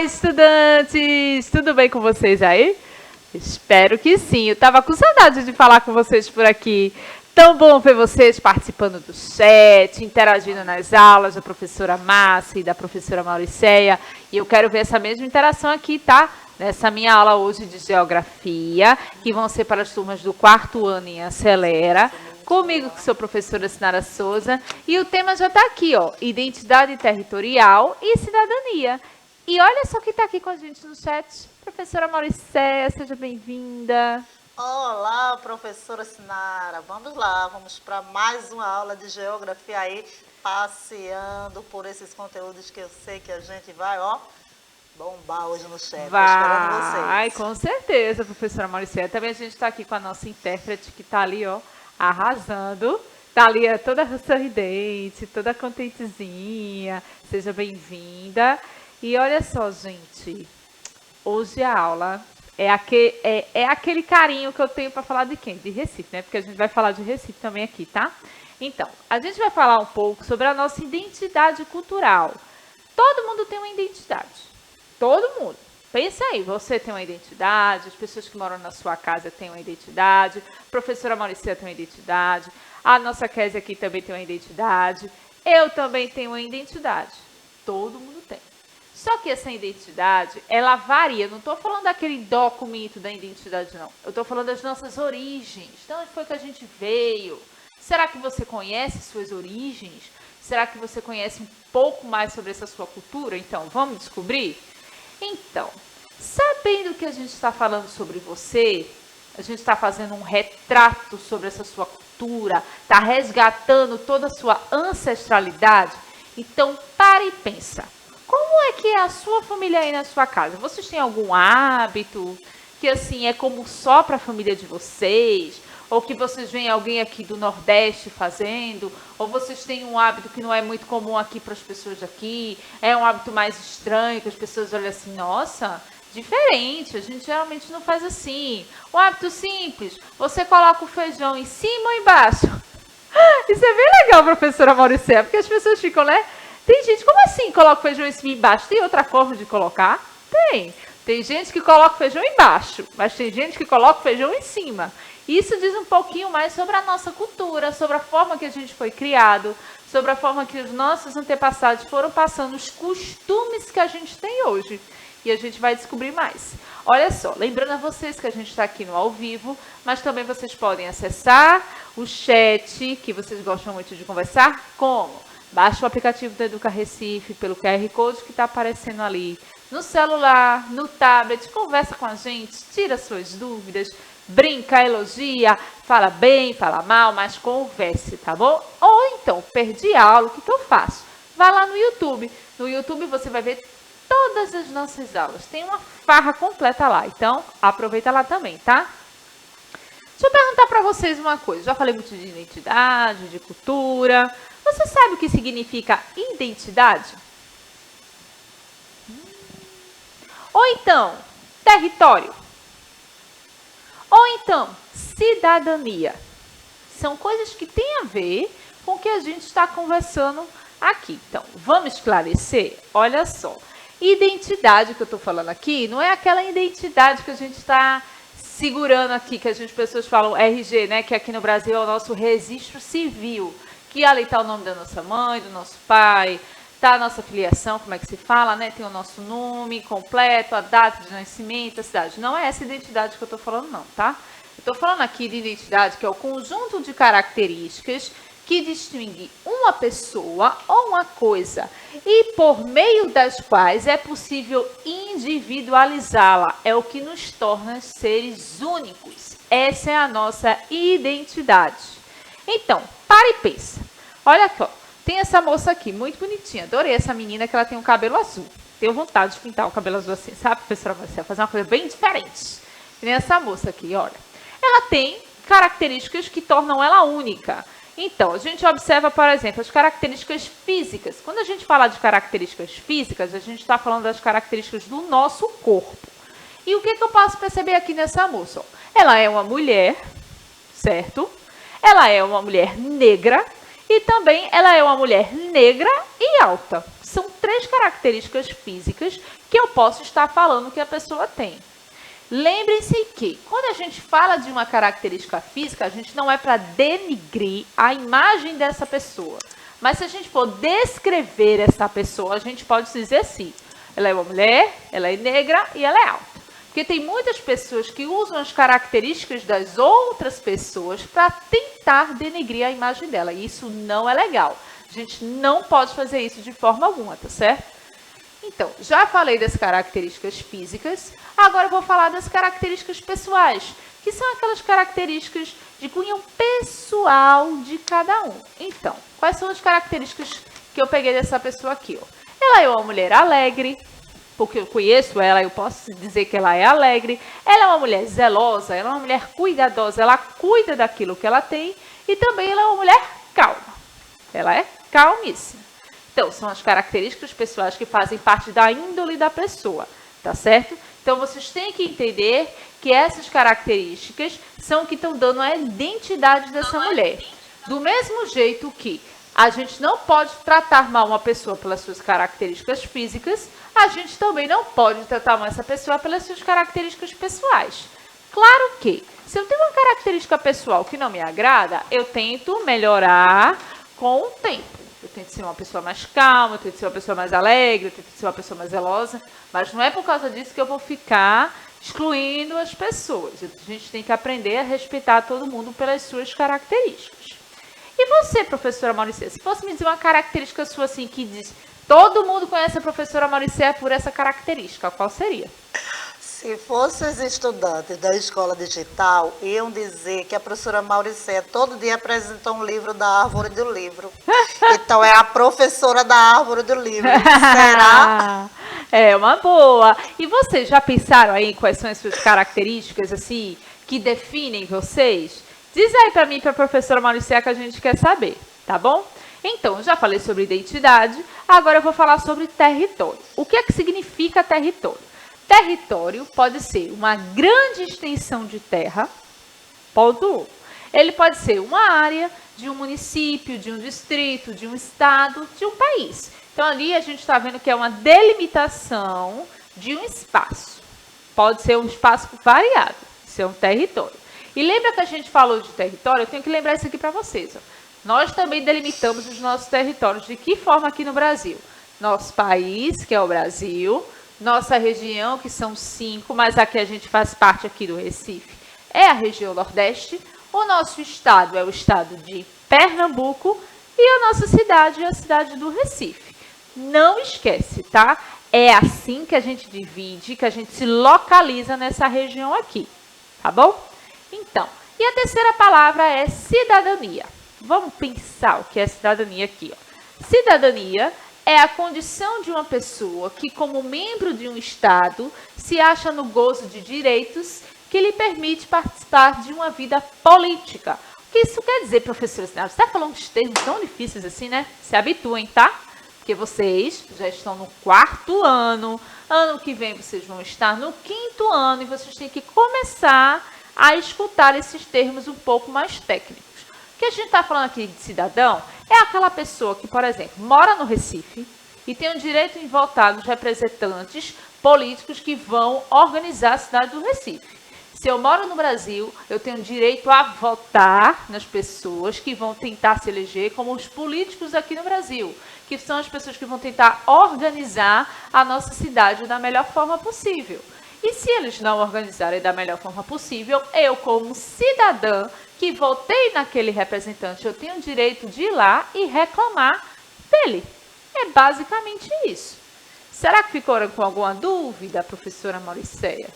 estudantes! Tudo bem com vocês aí? Espero que sim. Eu estava com saudade de falar com vocês por aqui. Tão bom ver vocês participando do chat, interagindo nas aulas da professora Márcia e da professora Mauriceia. E eu quero ver essa mesma interação aqui, tá? Nessa minha aula hoje de Geografia, que vão ser para as turmas do 4º ano em Acelera. Comigo, que sou a professora Sinara Souza. E o tema já está aqui, ó. Identidade territorial e cidadania. E olha só quem está aqui com a gente no chat. Professora Mauriceia, seja bem-vinda. Olá, professora Sinara. Vamos lá, vamos para mais uma aula de geografia aí, passeando por esses conteúdos que eu sei que a gente vai, ó, bombar hoje no chat. Esperando vocês. Vai, com certeza, professora Mauriceia. Também a gente está aqui com a nossa intérprete que está ali, ó, arrasando. Está ali toda sorridente, toda contentezinha. Seja bem-vinda. E olha só, gente, hoje a aula é aquele carinho que eu tenho para falar de quem? De Recife, né? Porque a gente vai falar de Recife também aqui, tá? Então, a gente vai falar um pouco sobre a nossa identidade cultural. Todo mundo tem uma identidade. Todo mundo. Pensa aí, você tem uma identidade, as pessoas que moram na sua casa têm uma identidade, a professora Mauriceia tem uma identidade, a nossa Kézia aqui também tem uma identidade, eu também tenho uma identidade. Todo mundo tem. Só que essa identidade, ela varia. Não estou falando daquele documento da identidade, não. Eu estou falando das nossas origens. De onde foi que a gente veio? Será que você conhece suas origens? Será que você conhece um pouco mais sobre essa sua cultura? Então, vamos descobrir? Então, sabendo que a gente está falando sobre você, a gente está fazendo um retrato sobre essa sua cultura, está resgatando toda a sua ancestralidade. Então, pare e pensa. Como é que é a sua família aí na sua casa? Vocês têm algum hábito que, assim, é como só para a família de vocês? Ou que vocês veem alguém aqui do Nordeste fazendo? Ou vocês têm um hábito que não é muito comum aqui para as pessoas daqui? É um hábito mais estranho, que as pessoas olham assim, nossa, diferente, a gente geralmente não faz assim. Um hábito simples, você coloca o feijão em cima ou embaixo? Isso é bem legal, professora Mauriceia, porque as pessoas ficam, né? Tem gente, como assim coloca o feijão em cima e embaixo? Tem outra forma de colocar? Tem. Tem gente que coloca o feijão embaixo, mas tem gente que coloca o feijão em cima. Isso diz um pouquinho mais sobre a nossa cultura, sobre a forma que a gente foi criado, sobre a forma que os nossos antepassados foram passando, os costumes que a gente tem hoje. E a gente vai descobrir mais. Olha só, lembrando a vocês que a gente está aqui no ao vivo, mas também vocês podem acessar o chat, que vocês gostam muito de conversar, como? Baixa o aplicativo do Educa Recife pelo QR Code que está aparecendo ali. No celular, no tablet, conversa com a gente, tira suas dúvidas, brinca, elogia, fala bem, fala mal, mas converse, tá bom? Ou então, perdi a aula, o que eu faço? Vai lá no YouTube. No YouTube você vai ver todas as nossas aulas. Tem uma farra completa lá, então aproveita lá também, tá? Deixa eu perguntar para vocês uma coisa. Já falei muito de identidade, de cultura. Você sabe o que significa identidade? Ou então, território? Ou então, cidadania? São coisas que têm a ver com o que a gente está conversando aqui. Então, vamos esclarecer? Olha só. Identidade que eu estou falando aqui não é aquela identidade que a gente está segurando aqui, que as pessoas falam RG, né? Que aqui no Brasil é o nosso registro civil. Que ali está o nome da nossa mãe, do nosso pai, está a nossa filiação, como é que se fala, né? Tem o nosso nome completo, a data de nascimento, a cidade. Não é essa identidade que eu estou falando, não, tá? Eu estou falando aqui de identidade, que é o conjunto de características que distingue uma pessoa ou uma coisa e por meio das quais é possível individualizá-la. É o que nos torna seres únicos. Essa é a nossa identidade. Então, para e pensa. Olha aqui, ó. Tem essa moça aqui, muito bonitinha. Adorei essa menina que ela tem um cabelo azul. Tenho vontade de pintar o cabelo azul assim, sabe, professora Marcela? Fazer uma coisa bem diferente. Tem essa moça aqui, olha. Ela tem características que tornam ela única. Então, a gente observa, por exemplo, as características físicas. Quando a gente fala de características físicas, a gente está falando das características do nosso corpo. E o que eu posso perceber aqui nessa moça? Ela é uma mulher, certo? Ela é uma mulher negra e também ela é uma mulher negra e alta, São 3 características físicas que eu posso estar falando que a pessoa tem. Lembrem-se que, quando a gente fala de uma característica física, a gente não é para denigrir a imagem dessa pessoa. Mas se a gente for descrever essa pessoa, a gente pode dizer assim, ela é uma mulher, ela é negra e ela é alta. Porque tem muitas pessoas que usam as características das outras pessoas para tentar denegrir a imagem dela. E isso não é legal. A gente não pode fazer isso de forma alguma, tá certo? Então, já falei das características físicas, agora eu vou falar das características pessoais, que são aquelas características de cunho pessoal de cada um. Então, quais são as características que eu peguei dessa pessoa aqui? Ó? Ela é uma mulher alegre, porque eu conheço ela, eu posso dizer que ela é alegre. Ela é uma mulher zelosa, ela é uma mulher cuidadosa, ela cuida daquilo que ela tem. E também ela é uma mulher calma. Ela é calmíssima. Então, são as características pessoais que fazem parte da índole da pessoa, tá certo? Então, vocês têm que entender que essas características são o que estão dando a identidade dessa mulher. Do mesmo jeito que a gente não pode tratar mal uma pessoa pelas suas características físicas, a gente também não pode tratar mal essa pessoa pelas suas características pessoais. Claro que, se eu tenho uma característica pessoal que não me agrada, eu tento melhorar com o tempo. Eu tento ser uma pessoa mais calma, eu tento ser uma pessoa mais alegre, eu tento ser uma pessoa mais zelosa, mas não é por causa disso que eu vou ficar excluindo as pessoas. A gente tem que aprender a respeitar todo mundo pelas suas características. E você, professora Mauricéia, se fosse me dizer uma característica sua assim que diz, todo mundo conhece a professora Mauricéia por essa característica, qual seria? Se fossem os estudantes da escola digital, iam dizer que a professora Mauricéia todo dia apresenta um livro da árvore do livro. Então é a professora da árvore do livro. Será? É uma boa. E vocês já pensaram aí quais são as suas características assim que definem vocês? Diz aí para mim e para a professora Mauricéia que a gente quer saber, tá bom? Então, já falei sobre identidade, agora eu vou falar sobre território. O que é que significa território? Território pode ser uma grande extensão de terra, ponto 1. Ele pode ser uma área de um município, de um distrito, de um estado, de um país. Então, ali a gente está vendo que é uma delimitação de um espaço. Pode ser um espaço variado, isso é um território. E lembra que a gente falou de território? Eu tenho que lembrar isso aqui para vocês. Ó. Nós também delimitamos os nossos territórios. De que forma aqui no Brasil? Nosso país, que é o Brasil, nossa região, que são 5, mas aqui a gente faz parte aqui do Recife, é a região Nordeste. O nosso estado é o estado de Pernambuco e a nossa cidade é a cidade do Recife. Não esquece, tá? É assim que a gente divide, que a gente se localiza nessa região aqui, tá bom? Então, e a terceira palavra é cidadania. Vamos pensar o que é cidadania aqui. Ó. Cidadania é a condição de uma pessoa que, como membro de um Estado, se acha no gozo de direitos que lhe permite participar de uma vida política. O que isso quer dizer, professora? Você está falando de termos tão difíceis assim, né? Se habituem, tá? Porque vocês já estão no 4º ano, ano que vem vocês vão estar no 5º ano e vocês têm que começar a escutar esses termos um pouco mais técnicos. O que a gente está falando aqui de cidadão é aquela pessoa que, por exemplo, mora no Recife e tem o direito em votar nos representantes políticos que vão organizar a cidade do Recife. Se eu moro no Brasil, eu tenho direito a votar nas pessoas que vão tentar se eleger como os políticos aqui no Brasil, que são as pessoas que vão tentar organizar a nossa cidade da melhor forma possível. E se eles não organizarem da melhor forma possível, eu, como cidadã que votei naquele representante, eu tenho o direito de ir lá e reclamar dele. É basicamente isso. Será que ficaram com alguma dúvida, professora Mauricéia?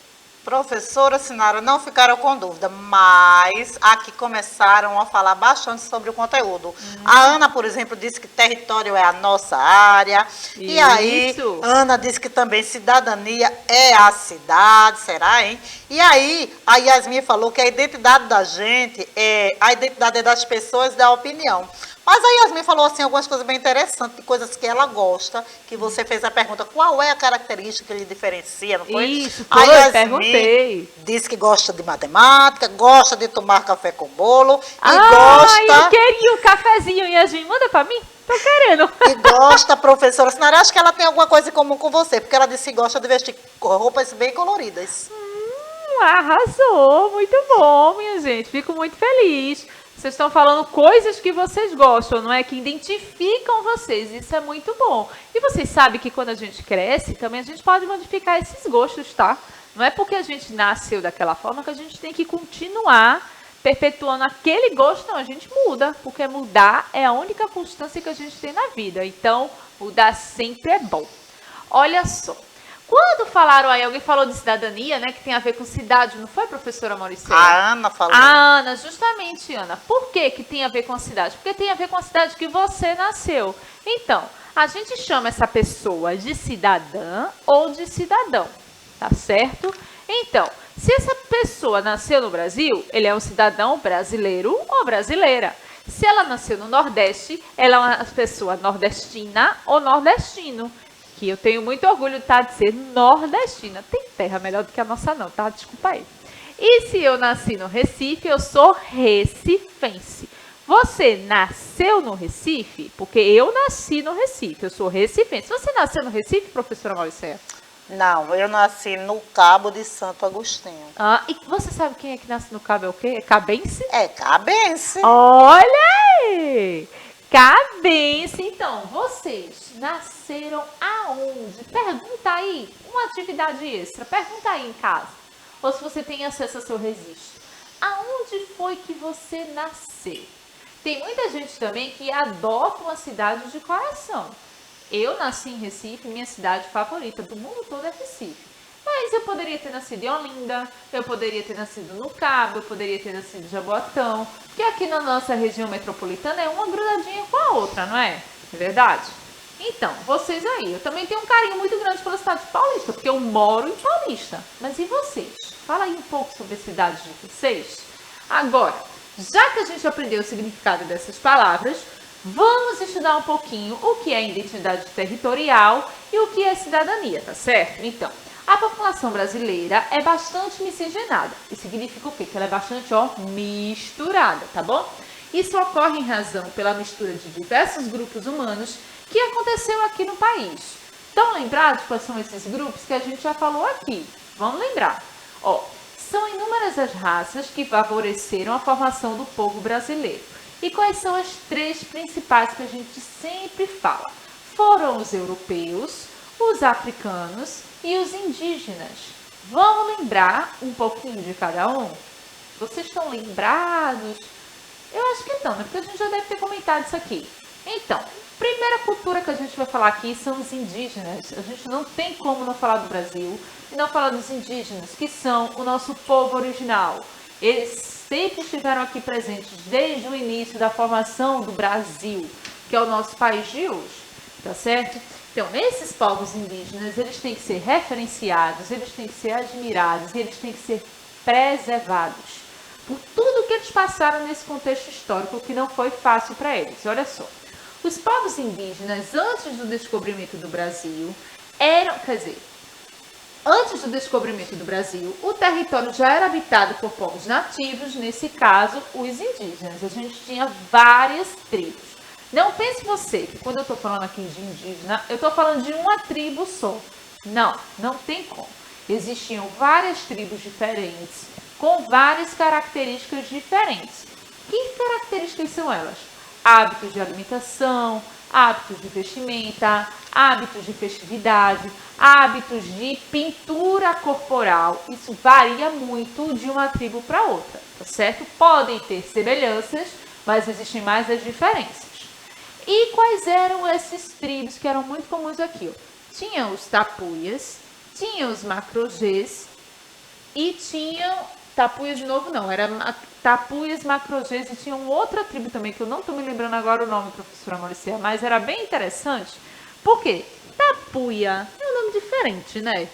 Professora Sinara, não ficaram com dúvida, mas aqui começaram a falar bastante sobre o conteúdo. A Ana, por exemplo, disse que território é a nossa área. Isso. E aí, Ana disse que também cidadania é a cidade, será, hein? E aí, a Yasmin falou que a identidade da gente, a identidade é das pessoas e da opinião. Mas a Yasmin falou assim algumas coisas bem interessantes, de coisas que ela gosta, que você fez a pergunta, qual é a característica que lhe diferencia, não foi? Isso, A foi, Yasmin perguntei. disse que gosta de matemática, gosta de tomar café com bolo e Eu gosta... queria um cafezinho, Yasmin, manda pra mim? Tô querendo. E gosta, professora Sinara, acho que ela tem alguma coisa em comum com você, porque ela disse que gosta de vestir roupas bem coloridas. Arrasou, muito bom, minha gente. Fico muito feliz. Vocês estão falando coisas que vocês gostam, não é? Que identificam vocês. Isso é muito bom. E vocês sabem que quando a gente cresce, também a gente pode modificar esses gostos, tá? Não é porque a gente nasceu daquela forma que a gente tem que continuar perpetuando aquele gosto, não. A gente muda, porque mudar é a única constância que a gente tem na vida. Então, mudar sempre é bom. Olha só. Quando falaram aí, alguém falou de cidadania, né? Que tem a ver com cidade, não foi, professora Mauricéia? A Ana falou. A Ana, justamente, Ana. Por que que tem a ver com a cidade? Porque tem a ver com a cidade que você nasceu. Então, a gente chama essa pessoa de cidadã ou de cidadão, tá certo? Então, se essa pessoa nasceu no Brasil, ele é um cidadão brasileiro ou brasileira. Se ela nasceu no Nordeste, ela é uma pessoa nordestina ou nordestino. Que eu tenho muito orgulho, tá, de ser nordestina. Tem terra melhor do que a nossa não, tá? Desculpa aí. E se eu nasci no Recife, eu sou recifense. Você nasceu no Recife? Porque eu nasci no Recife, eu sou recifense. Você nasceu no Recife, professora Mauricéia? Não, eu nasci no Cabo de Santo Agostinho. Ah, e você sabe quem é que nasce no Cabo? É o quê? É cabense? É cabense. Olha aí! Cabense. Então, vocês nasceram aonde? Pergunta aí, uma atividade extra. Pergunta aí em casa. Ou se você tem acesso ao seu registro. Aonde foi que você nasceu? Tem muita gente também que adota uma cidade de coração. Eu nasci em Recife, minha cidade favorita do mundo todo é Recife. Mas eu poderia ter nascido em Olinda, eu poderia ter nascido no Cabo, eu poderia ter nascido em Jaboatão, porque aqui na nossa região metropolitana é uma grudadinha com a outra, não é? É verdade? Então, vocês aí, eu também tenho um carinho muito grande pela cidade de Paulista, porque eu moro em Paulista. Mas e vocês? Fala aí um pouco sobre a cidade de vocês. Agora, já que a gente aprendeu o significado dessas palavras, vamos estudar um pouquinho o que é identidade territorial e o que é cidadania, tá certo? Então, a população brasileira é bastante miscigenada. Isso significa o quê? Que ela é bastante, misturada, tá bom? Isso ocorre em razão pela mistura de diversos grupos humanos que aconteceu aqui no país. Estão lembrados quais são esses grupos que a gente já falou aqui? Vamos lembrar. São inúmeras as raças que favoreceram a formação do povo brasileiro. E quais são as três principais que a gente sempre fala? Foram os europeus, os africanos e os indígenas. Vamos lembrar um pouquinho de cada um? Vocês estão lembrados? Eu acho que não, né? Porque a gente já deve ter comentado isso aqui. Então, primeira cultura que a gente vai falar aqui são os indígenas. A gente não tem como não falar do Brasil e não falar dos indígenas, que são o nosso povo original. Eles sempre estiveram aqui presentes desde o início da formação do Brasil, que é o nosso país de hoje, tá certo? Então, esses povos indígenas, eles têm que ser referenciados, eles têm que ser admirados, eles têm que ser preservados por tudo que eles passaram nesse contexto histórico que não foi fácil para eles. Olha só, os povos indígenas, antes do descobrimento do Brasil, antes do descobrimento do Brasil, o território já era habitado por povos nativos, nesse caso, os indígenas. A gente tinha várias tribos. Não pense você que quando eu estou falando aqui de indígena, eu estou falando de uma tribo só. Não, não tem como. Existiam várias tribos diferentes, com várias características diferentes. Que características são elas? Hábitos de alimentação, hábitos de vestimenta, hábitos de festividade, hábitos de pintura corporal. Isso varia muito de uma tribo para outra, tá certo? Podem ter semelhanças, mas existem mais as diferenças. E quais eram esses tribos que eram muito comuns aqui? Tinham os tapuias, tinham os macrogês e tinham... Tapuias de novo não, era tapuias, macrogês e tinha outra tribo também, que eu não estou me lembrando agora o nome, professora Mauricéia, mas era bem interessante. Por quê? Tapuia é um nome diferente, né?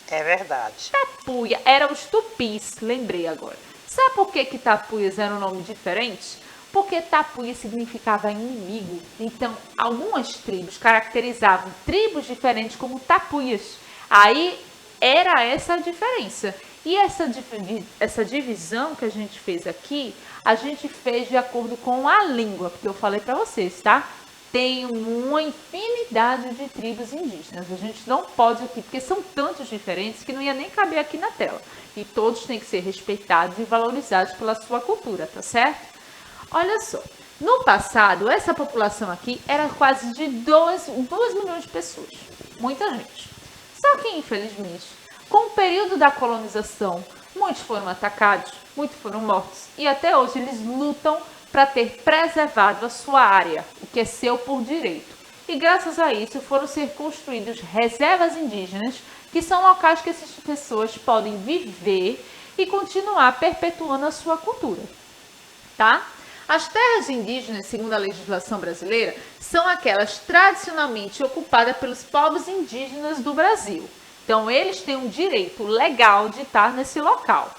É verdade. Tapuia eram os tupis, lembrei agora. Sabe por que tapuias era um nome diferente? Porque tapuia significava inimigo. Então, algumas tribos caracterizavam tribos diferentes como tapuias. Aí era essa a diferença. E essa divisão que a gente fez aqui, a gente fez de acordo com a língua, porque eu falei para vocês, tá? Tem uma infinidade de tribos indígenas. A gente não pode aqui, porque são tantos diferentes que não ia nem caber aqui na tela. E todos têm que ser respeitados e valorizados pela sua cultura, tá certo? Olha só, no passado, essa população aqui era quase de 2 milhões de pessoas. Muita gente. Só que, infelizmente, com o período da colonização, muitos foram atacados, muitos foram mortos. E até hoje eles lutam para ter preservado a sua área, o que é seu por direito. E graças a isso foram ser construídas reservas indígenas, que são locais que essas pessoas podem viver e continuar perpetuando a sua cultura. Tá? As terras indígenas, segundo a legislação brasileira, são aquelas tradicionalmente ocupadas pelos povos indígenas do Brasil. Então, eles têm um direito legal de estar nesse local.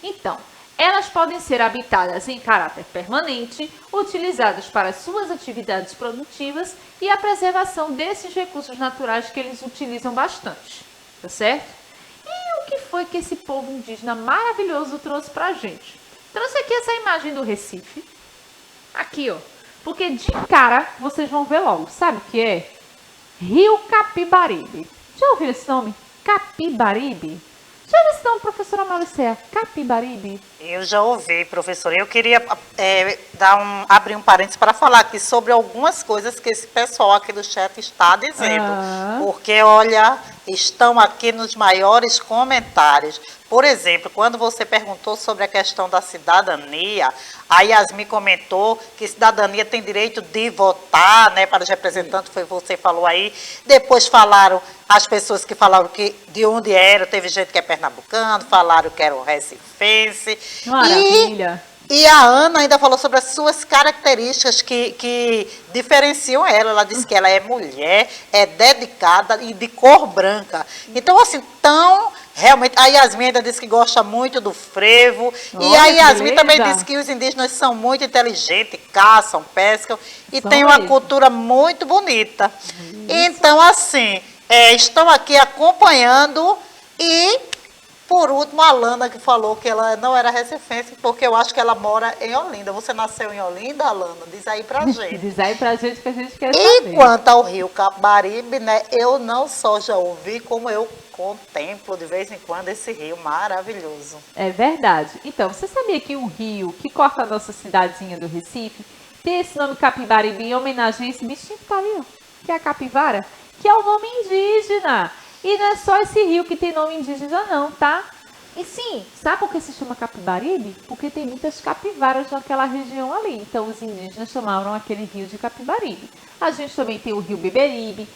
Então, elas podem ser habitadas em caráter permanente, utilizadas para suas atividades produtivas e a preservação desses recursos naturais que eles utilizam bastante. Tá certo? E o que foi que esse povo indígena maravilhoso trouxe pra gente? Trouxe aqui essa imagem do Recife. Aqui, ó. Porque de cara vocês vão ver logo. Sabe o que é? Rio Capibaribe. Já ouviram esse nome? Capibaribe? Já ouviu esse nome, professora Malicea? Capibaribe? Eu já ouvi, professora. Eu queria abrir um parênteses para falar aqui sobre algumas coisas que esse pessoal aqui do chat está dizendo. Porque, olha, estão aqui nos maiores comentários. Por exemplo, quando você perguntou sobre a questão da cidadania, a Yasmin comentou que cidadania tem direito de votar, né, para os representantes, foi você falou aí. Depois falaram, as pessoas que falaram que de onde era, teve gente que é pernambucano, falaram que era o recifense. Maravilha! E a Ana ainda falou sobre as suas características que diferenciam ela. Ela disse que ela é mulher, é dedicada e de cor branca. Então, assim, realmente, a Yasmin ainda disse que gosta muito do frevo. Olha, e a Yasmin também disse que os indígenas são muito inteligentes, caçam, pescam e têm uma cultura muito bonita. Isso. Então, assim, estão aqui acompanhando e... Por último, a Alana, que falou que ela não era recifense, porque eu acho que ela mora em Olinda. Você nasceu em Olinda, Alana? Diz aí pra gente. Diz aí pra gente que a gente quer saber. E quanto ao Rio Capibaribe, né, eu não só já ouvi, como eu contemplo de vez em quando esse rio maravilhoso. É verdade. Então, você sabia que o rio que corta a nossa cidadezinha do Recife tem esse nome Capibaribe em homenagem a esse bichinho que tá ali, ó, que é a capivara, que é o nome indígena. E não é só esse rio que tem nome indígena não, tá? E sim, sabe por que se chama Capibaribe? Porque tem muitas capivaras naquela região ali. Então os indígenas chamaram aquele rio de Capibaribe. A gente também tem o rio Beberibe,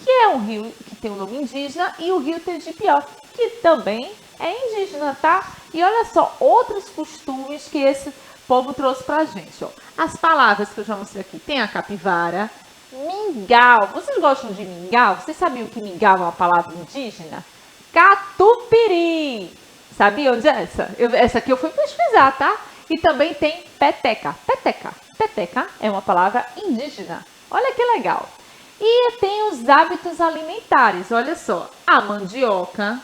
que é um rio que tem um nome indígena, e o rio Tegipió, que também é indígena, tá? E olha só, outros costumes que esse povo trouxe pra gente, ó. As palavras que eu já mostrei aqui. Tem a capivara, mingau. Vocês gostam de mingau? Vocês sabiam que mingau é uma palavra indígena? Catupiri. Sabia onde é essa? Essa aqui eu fui pesquisar, tá? E também tem peteca. Peteca. Peteca é uma palavra indígena. Olha que legal. E tem os hábitos alimentares. Olha só. A mandioca,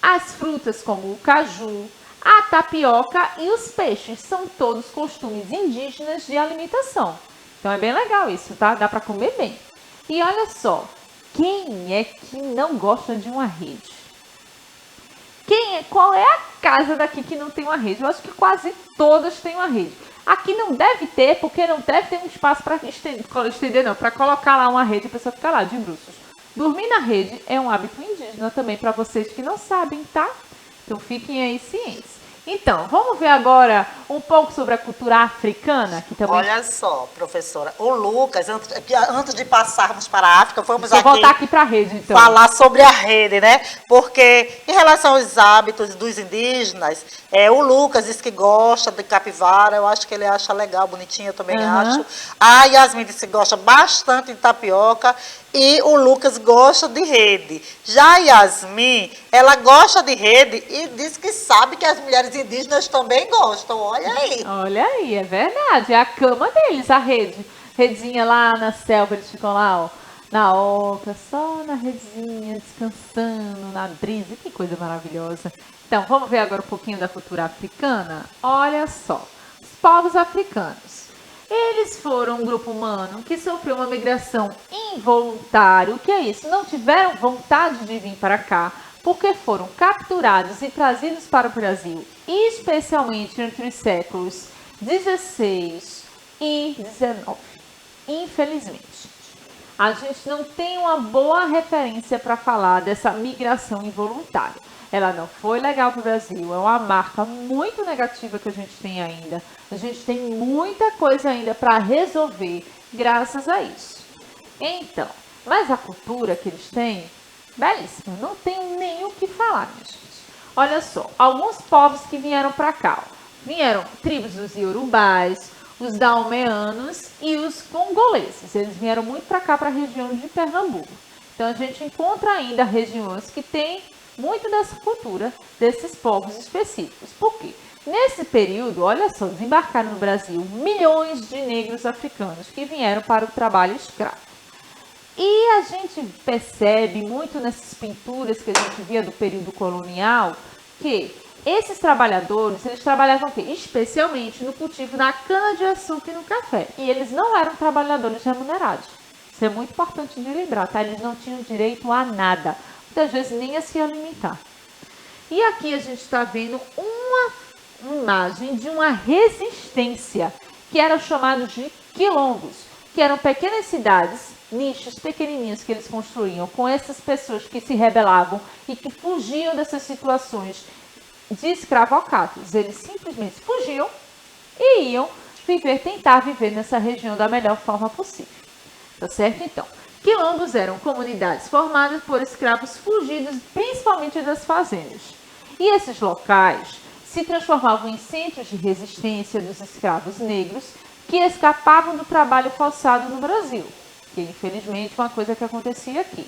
as frutas como o caju, a tapioca e os peixes. São todos costumes indígenas de alimentação. Então é bem legal isso, tá? Dá para comer bem. E olha só, quem é que não gosta de uma rede? Qual é a casa daqui que não tem uma rede? Eu acho que quase todas têm uma rede. Aqui não deve ter, porque não deve ter um espaço para estender não, para colocar lá uma rede e a pessoa ficar lá de bruços. Dormir na rede é um hábito indígena também para vocês que não sabem, tá? Então fiquem aí cientes. Então, vamos ver agora um pouco sobre a cultura africana. Que também... Olha só, professora, o Lucas, antes de passarmos para a África, vamos voltar aqui para a rede, então. Falar sobre a rede, né? Porque em relação aos hábitos dos indígenas, o Lucas diz que gosta de capivara, eu acho que ele acha legal, bonitinho, eu também acho. A Yasmin disse que gosta bastante de tapioca. E o Lucas gosta de rede. Já a Yasmin, ela gosta de rede e diz que sabe que as mulheres os indígenas também gostam, olha aí. Olha aí, é verdade. É a cama deles, a rede. Redinha lá na selva, eles ficam lá, ó, na oca, só na redinha, descansando, na brisa. Que coisa maravilhosa. Então, vamos ver agora um pouquinho da cultura africana? Olha só, os povos africanos. Eles foram um grupo humano que sofreu uma migração involuntária. O que é isso? Não tiveram vontade de vir para cá, porque foram capturados e trazidos para o Brasil, especialmente entre os séculos 16 e 19. Infelizmente, a gente não tem uma boa referência para falar dessa migração involuntária. Ela não foi legal para o Brasil, é uma marca muito negativa que a gente tem ainda. A gente tem muita coisa ainda para resolver graças a isso. Então, mas a cultura que eles têm, belíssima, não tenho nem o que falar, minha gente. Olha só, alguns povos que vieram para cá, ó. Vieram tribos dos iorubás, os daomeanos e os congoleses. Eles vieram muito para cá, para a região de Pernambuco. Então a gente encontra ainda regiões que têm muito dessa cultura desses povos específicos. Por quê? Nesse período, olha só, desembarcaram no Brasil milhões de negros africanos que vieram para o trabalho escravo. E a gente percebe muito nessas pinturas que a gente via do período colonial que esses trabalhadores, eles trabalhavam o quê? Especialmente no cultivo da cana-de-açúcar e no café. E eles não eram trabalhadores remunerados. Isso é muito importante de lembrar, tá? Eles não tinham direito a nada. Muitas vezes nem a se alimentar. E aqui a gente está vendo uma imagem de uma resistência, que eram chamados de quilombos, que eram pequenas cidades, nichos pequenininhos que eles construíam com essas pessoas que se rebelavam e que fugiam dessas situações de escravocatos. Eles simplesmente fugiam e iam tentar viver nessa região da melhor forma possível. Tá certo? Então, quilombos eram comunidades formadas por escravos fugidos, principalmente das fazendas. E esses locais se transformavam em centros de resistência dos escravos negros que escapavam do trabalho forçado no Brasil, que infelizmente é uma coisa que acontecia aqui.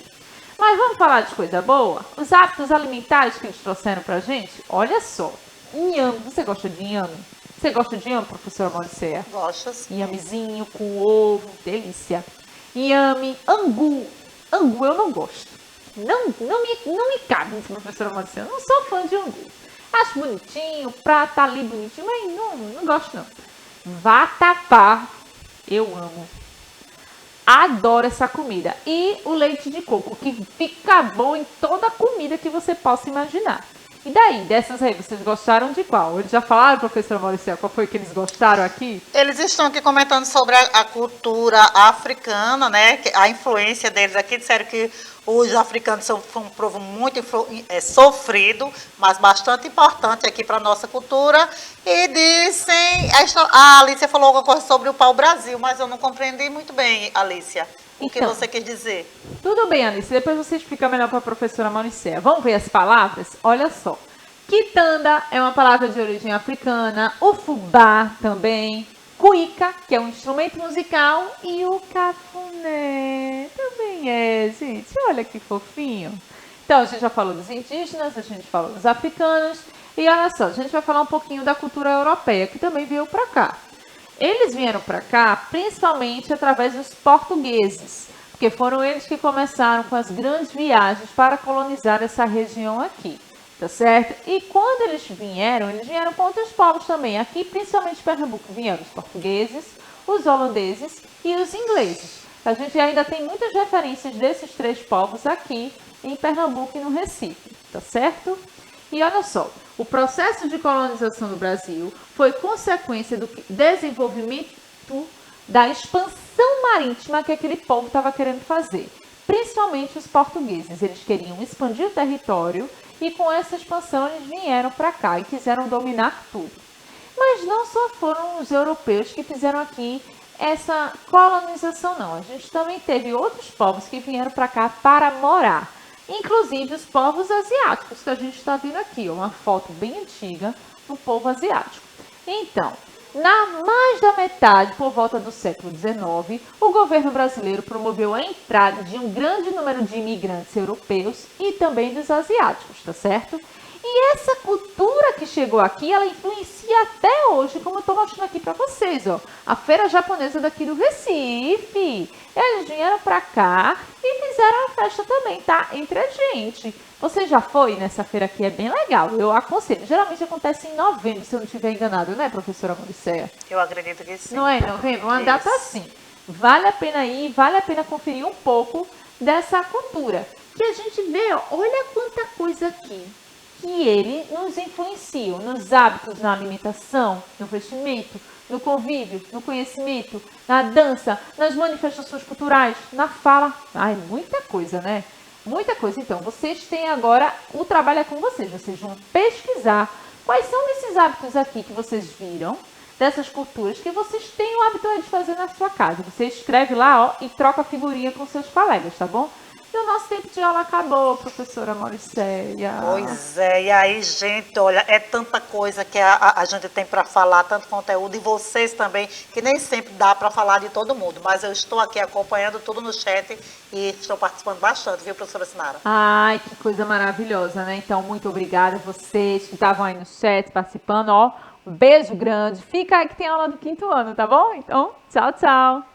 Mas vamos falar de coisa boa? Os hábitos alimentares que eles trouxeram pra gente? Olha só, inhame. Você gosta de inhame? Você gosta de inhame, professora Mauricéia? Gosto sim. Inhamezinho com ovo, delícia. Inhame, angu. Angu eu não gosto. Não me cabe, professora Mauricéia. Eu não sou fã de angu. Acho bonitinho, o prato tá ali bonitinho, mas não gosto não. Vatapá, eu amo. Adoro essa comida. E o leite de coco, que fica bom em toda comida que você possa imaginar. E daí, dessas aí, vocês gostaram de qual? Eles já falaram, professora Mauricéia, qual foi que eles gostaram aqui? Eles estão aqui comentando sobre a cultura africana, né? A influência deles aqui. Disseram que os africanos são um povo muito sofrido, mas bastante importante aqui para a nossa cultura. E dizem... A Alicia falou alguma coisa sobre o pau-brasil, mas eu não compreendi muito bem, Alicia. O que você quis dizer? Tudo bem, Alice. Depois você explica melhor para a professora Mauricéia. Vamos ver as palavras? Olha só. Quitanda é uma palavra de origem africana. O fubá também. Cuíca, que é um instrumento musical. E o cafuné também é, gente. Olha que fofinho. Então, a gente já falou dos indígenas, a gente falou dos africanos. E olha só, a gente vai falar um pouquinho da cultura europeia, que também veio para cá. Eles vieram para cá principalmente através dos portugueses, porque foram eles que começaram com as grandes viagens para colonizar essa região aqui, tá certo? E quando eles vieram com outros povos também. Aqui, principalmente em Pernambuco, vieram os portugueses, os holandeses e os ingleses. A gente ainda tem muitas referências desses três povos aqui em Pernambuco e no Recife, tá certo? E olha só, o processo de colonização do Brasil foi consequência do desenvolvimento da expansão marítima que aquele povo estava querendo fazer. Principalmente os portugueses. Eles queriam expandir o território e com essa expansão eles vieram para cá e quiseram dominar tudo. Mas não só foram os europeus que fizeram aqui essa colonização, não. A gente também teve outros povos que vieram para cá para morar. Inclusive os povos asiáticos, que a gente está vendo aqui, uma foto bem antiga do povo asiático. Então, na mais da metade, por volta do século XIX, o governo brasileiro promoveu a entrada de um grande número de imigrantes europeus e também dos asiáticos, tá certo? E essa cultura que chegou aqui, ela influencia até hoje, como eu estou mostrando aqui para vocês, ó. A feira japonesa daqui do Recife. Eles vieram para cá e fizeram a festa também, tá? Entre a gente. Você já foi nessa feira aqui? É bem legal. Eu aconselho. Geralmente acontece em novembro, se eu não estiver enganado, né, professora Mauricéia? Eu acredito que sim. Não é em novembro? Uma data assim. Vale a pena ir, vale a pena conferir um pouco dessa cultura. Que a gente vê, ó, olha quanta coisa aqui que ele nos influencia nos hábitos, na alimentação, no vestimento, no convívio, no conhecimento, na dança, nas manifestações culturais, na fala. Ai, muita coisa, né? Muita coisa. Então, vocês têm agora, o trabalho é com vocês. Vocês vão pesquisar quais são desses hábitos aqui que vocês viram, dessas culturas que vocês têm o hábito de fazer na sua casa. Você escreve lá, ó, e troca figurinha com seus colegas, tá bom? E o nosso tempo de aula acabou, professora Mauricéia. Pois é, e aí, gente, olha, é tanta coisa que a gente tem para falar, tanto conteúdo, e vocês também, que nem sempre dá para falar de todo mundo, mas eu estou aqui acompanhando tudo no chat e estou participando bastante, viu, professora Sinara? Ai, que coisa maravilhosa, né? Então, muito obrigada a vocês que estavam aí no chat participando, ó. Um beijo grande. Fica aí que tem aula do 5º ano, tá bom? Então, tchau, tchau.